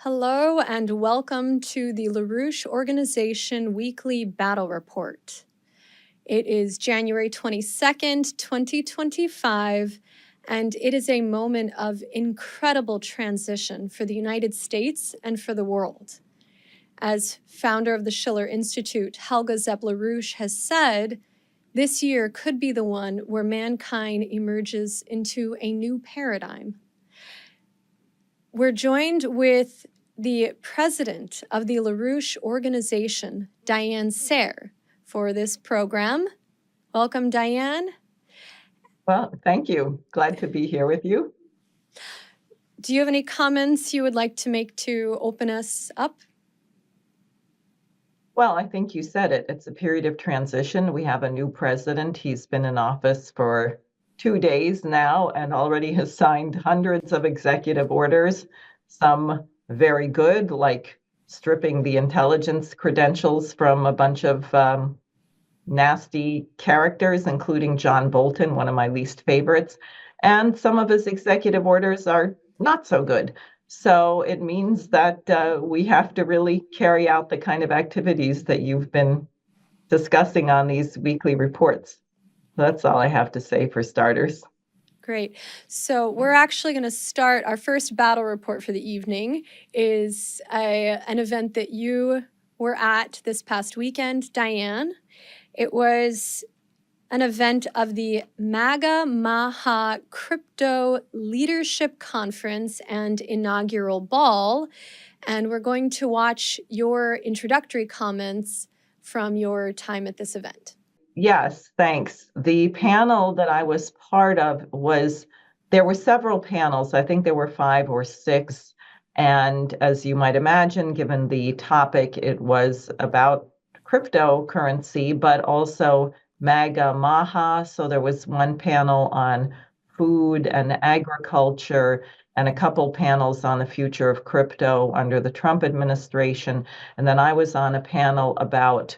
Hello and welcome to the LaRouche Organization Weekly Battle Report. It is January 22nd, 2025, and it is a moment of incredible transition for the United States and for the world. As founder of the Schiller Institute, Helga Zepp-LaRouche has said, this year could be the one where mankind emerges into a new paradigm. We're joined with the president of the LaRouche Organization, Diane Sayre, for this program. Welcome, Diane. Well, thank you. Glad to be here with you. Do you have any comments you would like to make to open us up? Well, I think you said it. It's a period of transition. We have a new president. He's been in office for 2 days now and already has signed hundreds of executive orders, some very good, like stripping the intelligence credentials from a bunch of nasty characters, including John Bolton, one of my least favorites. And some of his executive orders are not so good. So it means that we have to really carry out the kind of activities that you've been discussing on these weekly reports. That's all I have to say for starters. Great. So we're actually going to start our first battle report for the evening is an event that you were at this past weekend, Diane. It was an event of the Maga Maha Crypto Leadership Conference and inaugural ball. And we're going to watch your introductory comments from your time at this event. Yes, thanks. The panel that I was part of there were several panels. I think there were 5 or 6. And as you might imagine, given the topic, it was about cryptocurrency, but also Maga Maha. So there was one panel on food and agriculture and a couple panels on the future of crypto under the Trump administration. And then I was on a panel about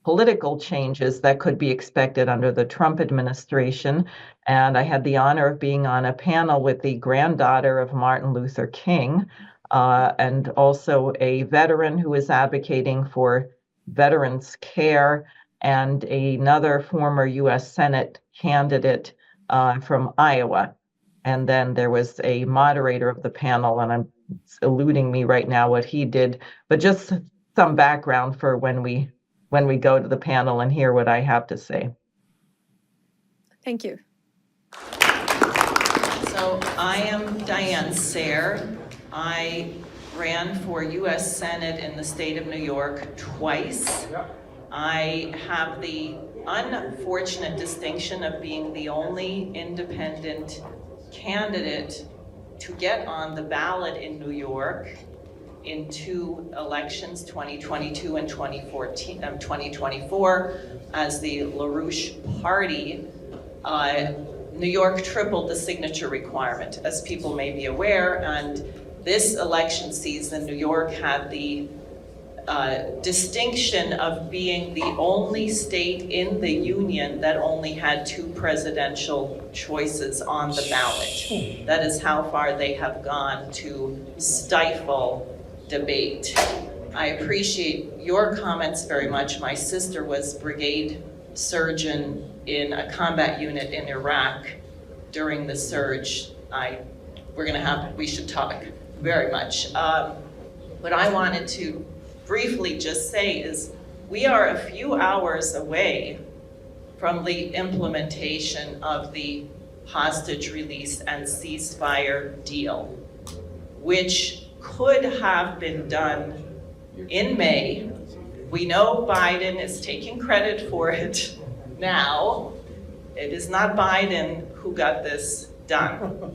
political changes that could be expected under the Trump administration. And I had the honor of being on a panel with the granddaughter of Martin Luther King, and also a veteran who is advocating for veterans' care, and another former U.S. Senate candidate from Iowa. And then there was a moderator of the panel, and it's eluding me right now what he did, but just some background for when we go to the panel and hear what I have to say. Thank you. So I am Diane Sayre. I ran for U.S. Senate in the state of New York twice. I have the unfortunate distinction of being the only independent candidate to get on the ballot in New York in 2 elections, 2022 and 2024, as the LaRouche Party. New York tripled the signature requirement, as people may be aware, and this election season, New York had the distinction of being the only state in the union that only had 2 presidential choices on the ballot. That is how far they have gone to stifle debate. I appreciate your comments very much. My sister was brigade surgeon in a combat unit in Iraq during the surge. We should talk very much. What I wanted to briefly just say is we are a few hours away from the implementation of the hostage release and ceasefire deal, which could have been done in May. We know Biden is taking credit for it now. It is not Biden who got this done.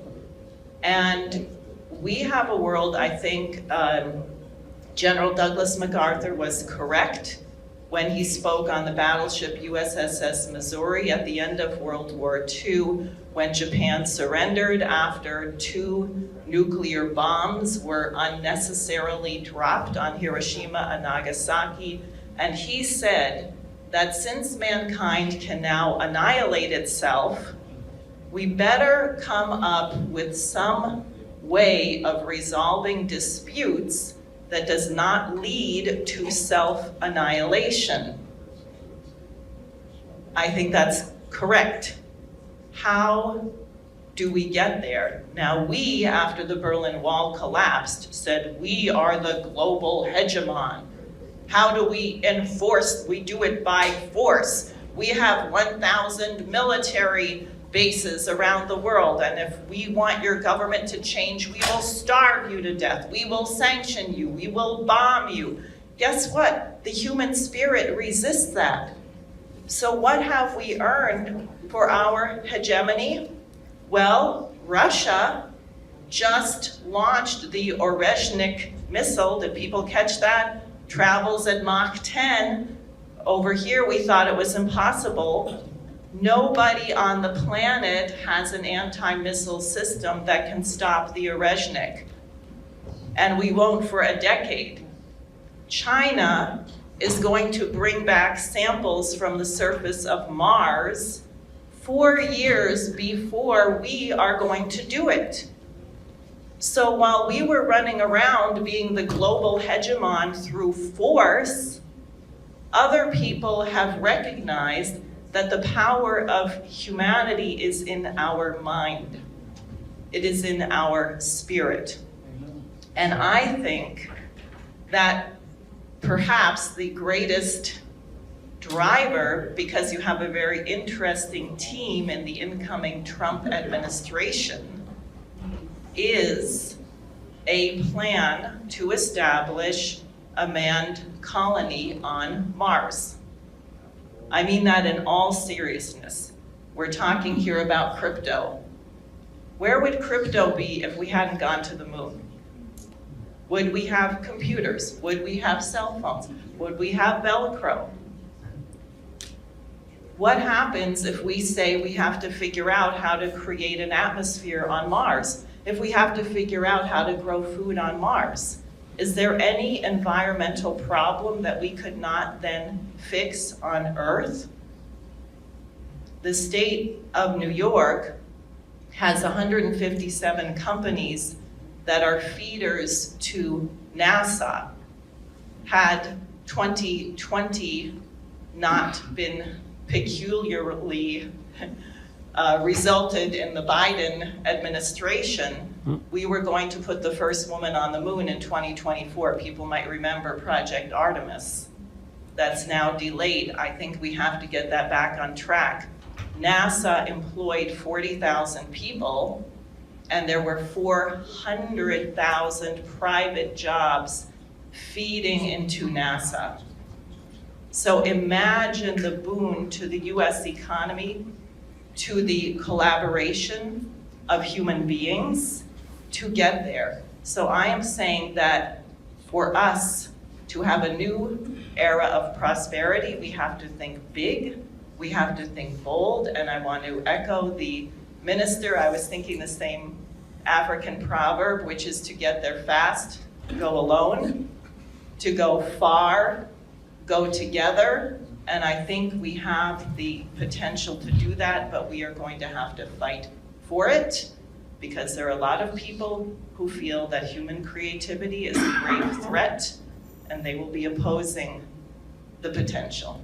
And we have a world, I think, General Douglas MacArthur was correct when he spoke on the battleship USS Missouri at the end of World War II, when Japan surrendered after 2 nuclear bombs were unnecessarily dropped on Hiroshima and Nagasaki. And he said that since mankind can now annihilate itself, we better come up with some way of resolving disputes that does not lead to self-annihilation. I think that's correct. How do we get there? Now, we, after the Berlin Wall collapsed, said we are the global hegemon. How do we enforce? We do it by force. We have 1,000 military bases around the world, and if we want your government to change, we will starve you to death. We will sanction you. We will bomb you. Guess what? The human spirit resists that. So what have we earned for our hegemony? Well, Russia just launched the Orezhnik missile. Did people catch that? Travels at Mach 10. Over here, we thought it was impossible. Nobody on the planet has an anti-missile system that can stop the Orezhnik. And we won't for a decade. China is going to bring back samples from the surface of Mars 4 years before we are going to do it. So while we were running around being the global hegemon through force, other people have recognized that the power of humanity is in our mind. It is in our spirit. And I think that perhaps the greatest driver, because you have a very interesting team in the incoming Trump administration, is a plan to establish a manned colony on Mars. I mean that in all seriousness. We're talking here about crypto. Where would crypto be if we hadn't gone to the moon? Would we have computers? Would we have cell phones? Would we have Velcro? What happens if we say we have to figure out how to create an atmosphere on Mars? If we have to figure out how to grow food on Mars? Is there any environmental problem that we could not then fix on Earth? The state of New York has 157 companies that are feeders to NASA. Had 2020 not been peculiarly resulted in the Biden administration, we were going to put the first woman on the moon in 2024. People might remember Project Artemis. That's now delayed. I think we have to get that back on track. NASA employed 40,000 people, and there were 400,000 private jobs feeding into NASA. So imagine the boon to the US economy, to the collaboration of human beings to get there. So I am saying that for us to have a new era of prosperity, we have to think big, we have to think bold, and I want to echo the minister. I was thinking the same African proverb, which is to get there fast, go alone, to go far, go together. And I think we have the potential to do that, but we are going to have to fight for it, because there are a lot of people who feel that human creativity is a grave threat, and they will be opposing the potential.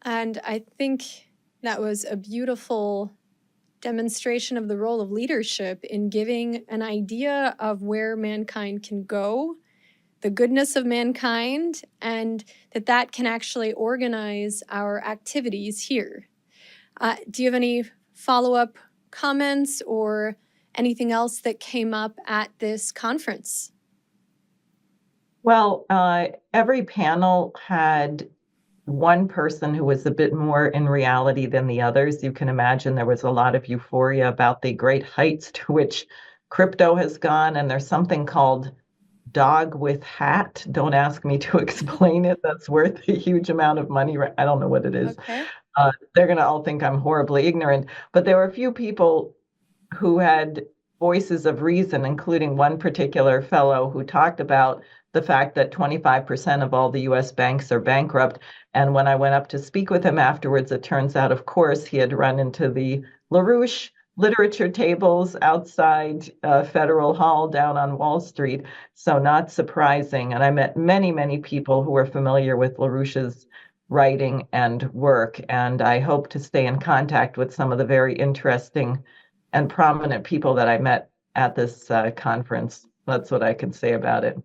And I think that was a beautiful demonstration of the role of leadership in giving an idea of where mankind can go, the goodness of mankind, and that can actually organize our activities here. Do you have any follow-up comments or anything else that came up at this conference? Well, every panel had one person who was a bit more in reality than the others. You can imagine there was a lot of euphoria about the great heights to which crypto has gone, and there's something called dog with hat. Don't ask me to explain it. That's worth a huge amount of money. I don't know what it is. Okay. They're going to all think I'm horribly ignorant, but there were a few people who had voices of reason, including one particular fellow who talked about the fact that 25% of all the US banks are bankrupt. And when I went up to speak with him afterwards, it turns out, of course, he had run into the LaRouche literature tables outside Federal Hall down on Wall Street. So not surprising. And I met many, many people who were familiar with LaRouche's writing and work. And I hope to stay in contact with some of the very interesting and prominent people that I met at this conference. That's what I can say about it.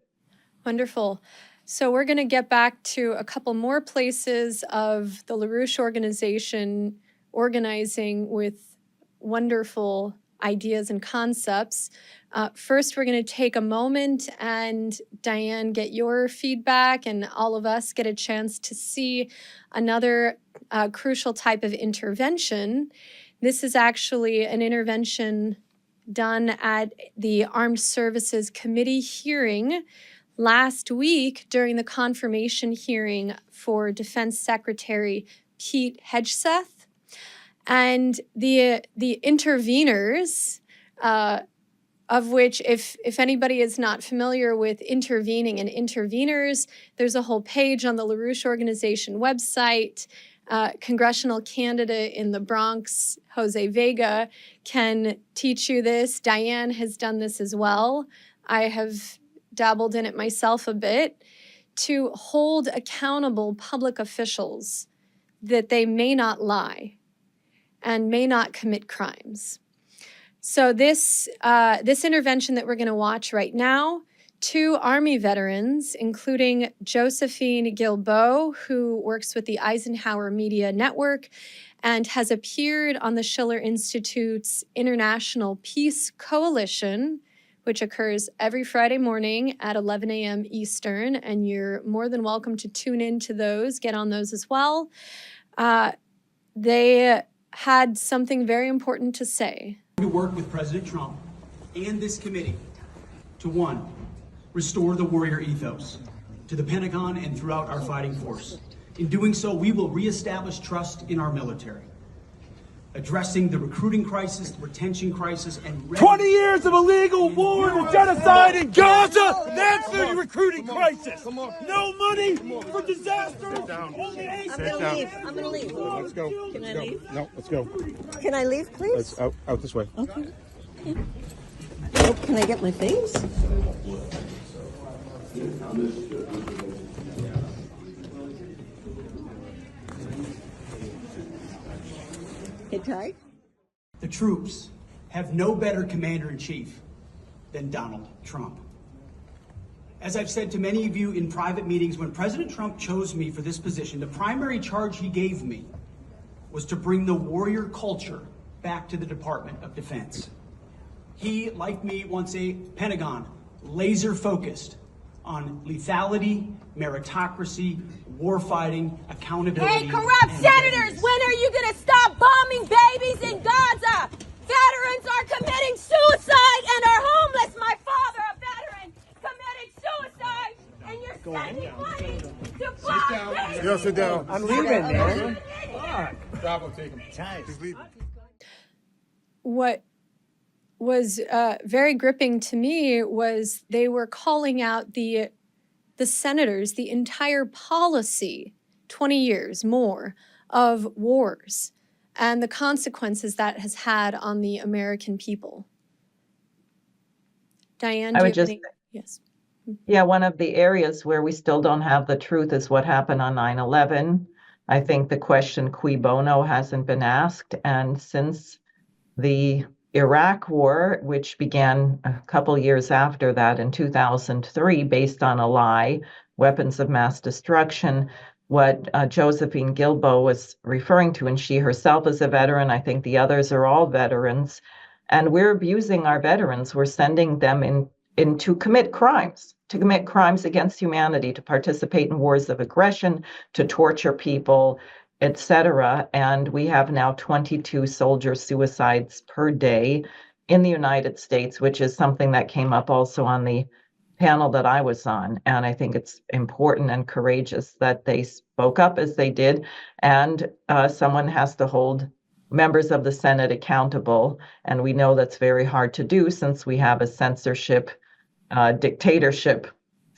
Wonderful. So we're going to get back to a couple more places of the LaRouche organization organizing with wonderful ideas and concepts. First, we're going to take a moment and, Diane, get your feedback, and all of us get a chance to see another crucial type of intervention. This is actually an intervention done at the Armed Services Committee hearing last week during the confirmation hearing for Defense Secretary Pete Hegseth. And the interveners, of which, if anybody is not familiar with intervening and interveners, there's a whole page on the LaRouche organization website. Congressional candidate in the Bronx, Jose Vega, can teach you this. Diane has done this as well. I have dabbled in it myself a bit, to hold accountable public officials that they may not lie and may not commit crimes. So this intervention that we're going to watch right now, 2 Army veterans, including Josephine Guilbeault, who works with the Eisenhower Media Network and has appeared on the Schiller Institute's International Peace Coalition, which occurs every Friday morning at 11 a.m. Eastern, and you're more than welcome to tune in to those, get on those as well. They had something very important to say. To work with President Trump and this committee to, 1, restore the warrior ethos to the Pentagon and throughout our fighting force. In doing so, we will reestablish trust in our military, addressing the recruiting crisis, the retention crisis, and 20 years of illegal war and genocide in Gaza. That's the recruiting crisis. No money for disasters. Only I'm gonna leave. I'm gonna leave. Let's go. Can I leave? No, let's go. Can I leave, please? Let's out this way. Okay. Oh, can I get my things? Hey, Ty? the troops have no better commander-in-chief than Donald Trump. As I've said to many of you in private meetings, when President Trump chose me for this position, the primary charge he gave me was to bring the warrior culture back to the Department of Defense. He, like me, wants a Pentagon laser-focused on lethality, meritocracy, warfighting, accountability. Hey, corrupt senators, when are you going to stop bombing babies in Gaza? Veterans are committing suicide and are homeless. My father, a veteran, committed suicide, and you're spending money to bomb babies. Yeah, sit down. I'm leaving, man. Stop, I'll take him. What was very gripping to me was they were calling out the senators, the entire policy, 20 years more, of wars and the consequences that has had on the American people. Diane, I do would you have just, any? Yes. yeah, one of the areas where we still don't have the truth is what happened on 9/11. I think the question cui bono hasn't been asked. And since the Iraq War, which began a couple years after that in 2003, based on a lie, weapons of mass destruction, what Josephine Guilbeault was referring to, and she herself is a veteran, I think the others are all veterans, and we're abusing our veterans. We're sending them in to commit crimes against humanity, to participate in wars of aggression, to torture people, etc. And we have now 22 soldier suicides per day in the United States, which is something that came up also on the panel that I was on. And I think it's important and courageous that they spoke up as they did. And someone has to hold members of the Senate accountable. And we know that's very hard to do since we have a censorship dictatorship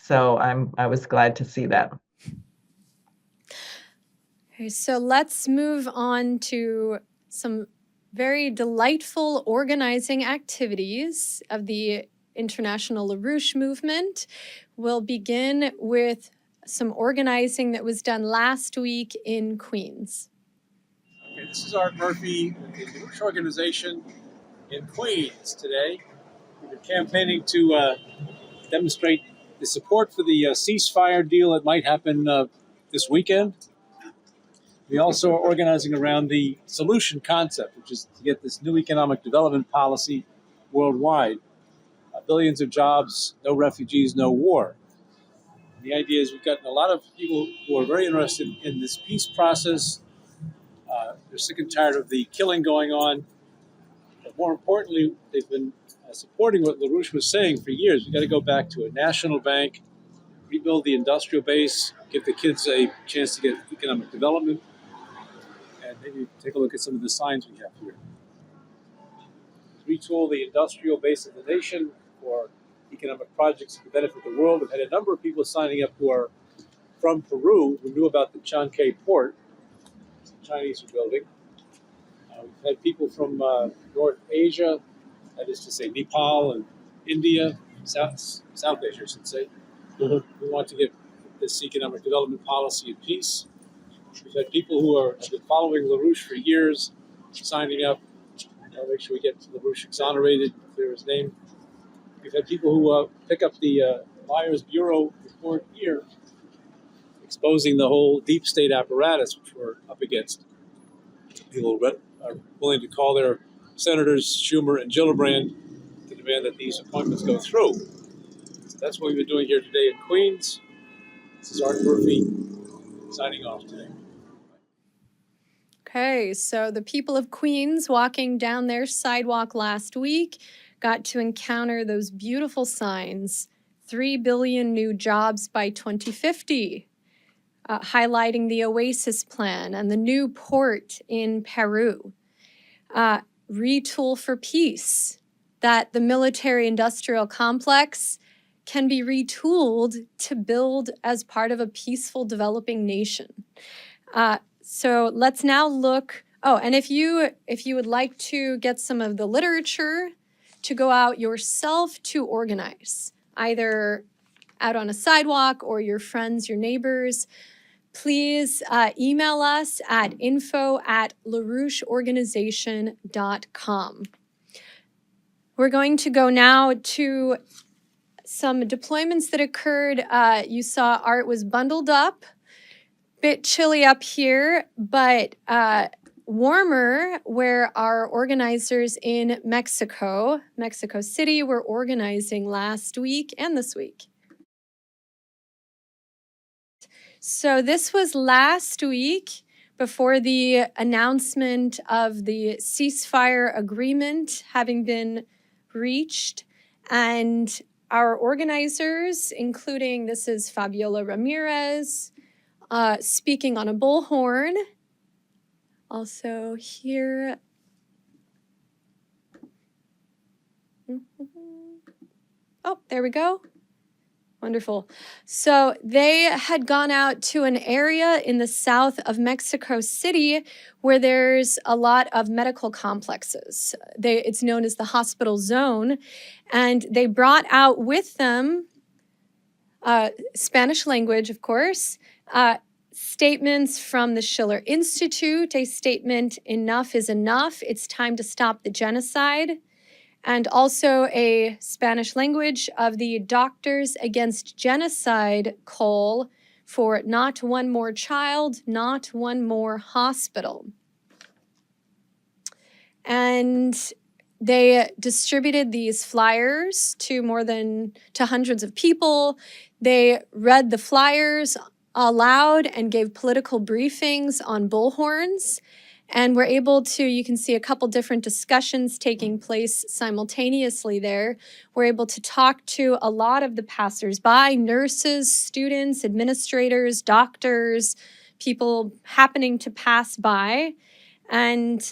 So I was glad to see that. Okay, so let's move on to some very delightful organizing activities of the International LaRouche movement. We'll begin with some organizing that was done last week in Queens. Okay, this is Art Murphy with the LaRouche organization in Queens today. We've been campaigning to demonstrate the support for the ceasefire deal that might happen this weekend. We also are organizing around the solution concept, which is to get this new economic development policy worldwide. Billions of jobs, no refugees, no war. The idea is we've gotten a lot of people who are very interested in this peace process. They're sick and tired of the killing going on. But more importantly, they've been supporting what LaRouche was saying for years. We've got to go back to a national bank, rebuild the industrial base, give the kids a chance to get economic development, and maybe take a look at some of the signs we have here. Retool the industrial base of the nation for economic projects to benefit the world. We've had a number of people signing up who are from Peru who knew about the Chancay port the Chinese are building. We've had people from North Asia, that is to say Nepal and India, South Asia, I should say. We want to get this economic development policy in peace. We've had people who have been following LaRouche for years, signing up. Make sure we get LaRouche exonerated, clear his name. We've had people who pick up the Liars Bureau report here, exposing the whole deep state apparatus which we're up against. People are willing to call their senators Schumer and Gillibrand to demand that these appointments go through. So that's what we've been doing here today in Queens. This is Art Murphy signing off today. Okay, so the people of Queens walking down their sidewalk last week got to encounter those beautiful signs, 3 billion new jobs by 2050, highlighting the Oasis Plan and the new port in Peru. Retool for peace, that the military-industrial complex can be retooled to build as part of a peaceful developing nation. So let's now look. Oh, and if you would like to get some of the literature to go out yourself to organize, either out on a sidewalk or your friends, your neighbors, please email us at info@laroucheorganization.com. We're going to go now to some deployments that occurred. You saw Art was bundled up. Bit chilly up here, but warmer where our organizers in Mexico City, were organizing last week and this week. So this was last week before the announcement of the ceasefire agreement having been reached, and our organizers, including, this is Fabiola Ramirez, speaking on a bullhorn. Also here. Oh, there we go. Wonderful. So they had gone out to an area in the south of Mexico City where there's a lot of medical complexes. It's known as the hospital zone. And they brought out with them Spanish language, of course, statements from the Schiller Institute, a statement, "Enough is enough, it's time to stop the genocide," and also a Spanish language of the Doctors Against Genocide call for not one more child, not one more hospital. And they distributed these flyers to hundreds of people. They read the flyers aloud and gave political briefings on bullhorns. And we're able to, you can see a couple different discussions taking place simultaneously there. We're able to talk to a lot of the passersby, nurses, students, administrators, doctors, people happening to pass by, and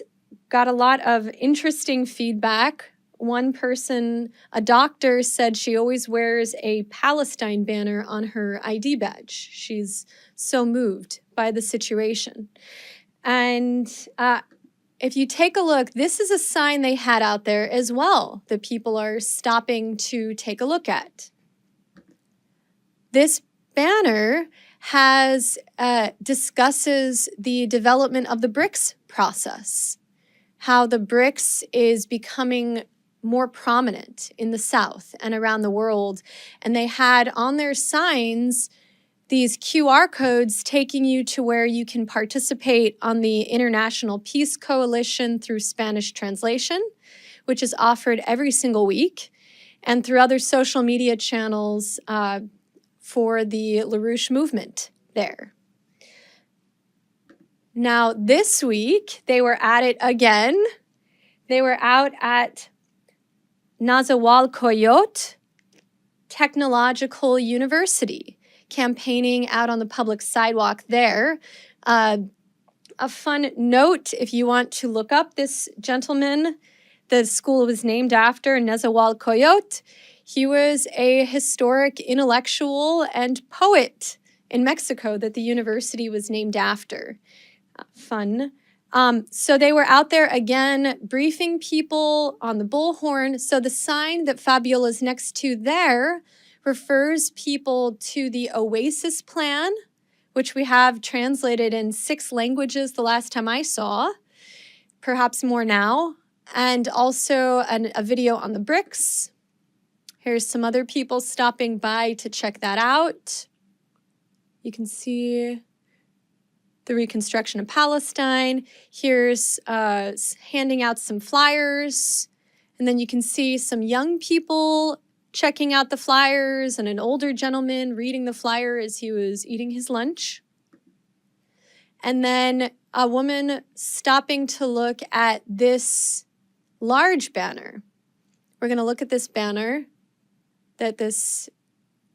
got a lot of interesting feedback One person, a doctor, said she always wears a Palestine banner on her ID badge. She's so moved by the situation. And if you take a look, this is a sign they had out there as well that people are stopping to take a look at. This banner discusses the development of the BRICS process, how the BRICS is becoming more prominent in the South and around the world. And they had on their signs these QR codes taking you to where you can participate on the International Peace Coalition through Spanish translation, which is offered every single week, and through other social media channels for the LaRouche movement there. Now, this week, they were at it again. They were out at Nazahualcoyot Technological University, campaigning out on the public sidewalk there. A fun note, if you want to look up this gentleman, the school was named after Nezahualcoyot. He was a historic intellectual and poet in Mexico that the university was named after. Fun. So they were out there again, briefing people on the bullhorn. So the sign that Fabiola's next to there refers people to the Oasis Plan, which we have translated in 6 languages the last time I saw, perhaps more now, and also a video on the BRICS. Here's some other people stopping by to check that out. You can see the reconstruction of Palestine. Here's handing out some flyers. And then you can see some young people checking out the flyers and an older gentleman reading the flyer as he was eating his lunch. And then a woman stopping to look at this large banner. We're going to look at this banner that this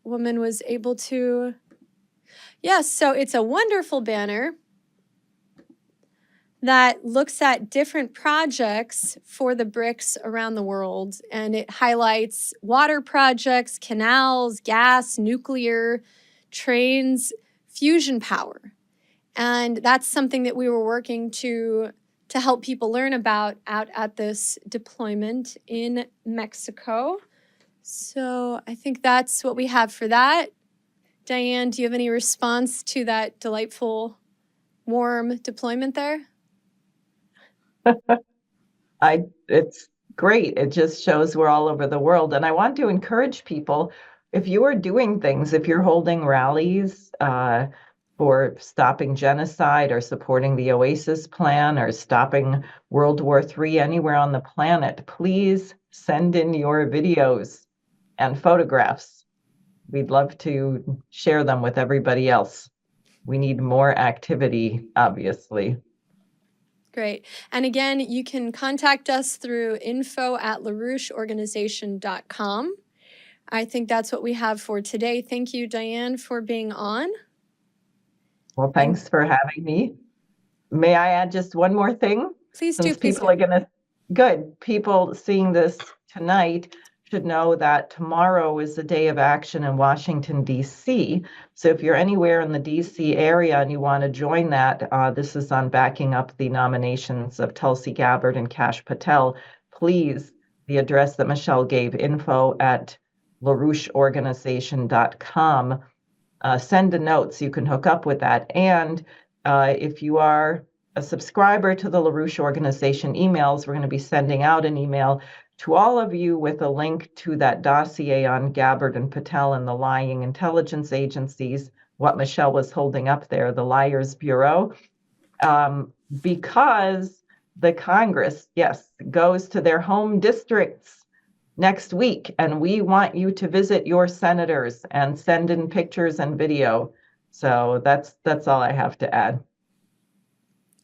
woman was able to... Yes, so it's a wonderful banner that looks at different projects for the BRICS around the world, and it highlights water projects, canals, gas, nuclear, trains, fusion power. And that's something that we were working to help people learn about out at this deployment in Mexico. So I think that's what we have for that. Diane, do you have any response to that delightful, warm deployment there? It's great. It just shows we're all over the world. And I want to encourage people, if you are doing things, if you're holding rallies for stopping genocide or supporting the Oasis Plan or stopping World War III anywhere on the planet, please send in your videos and photographs. We'd love to share them with everybody else. We need more activity, obviously. Great. And again, you can contact us through info@laroucheorganization.com. I think that's what we have for today. Thank you, Diane, for being on. Well, thanks for having me. May I add just one more thing? Please do. Since people are going to, people seeing this tonight should know that tomorrow is the day of action in Washington, D.C. So if you're anywhere in the D.C. area and you want to join that, this is on backing up the nominations of Tulsi Gabbard and Kash Patel. Please, the address that Michelle gave, info@laroucheorganization.com. Send a note so you can hook up with that. And if you are a subscriber to the LaRouche Organization emails, we're going to be sending out an email to all of you with a link to that dossier on Gabbard and Patel and the lying intelligence agencies, what Michelle was holding up there, the Liars Bureau, because the Congress, yes, goes to their home districts next week, and we want you to visit your senators and send in pictures and video. So that's all I have to add.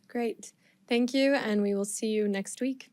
Great. Thank you, and we will see you next week.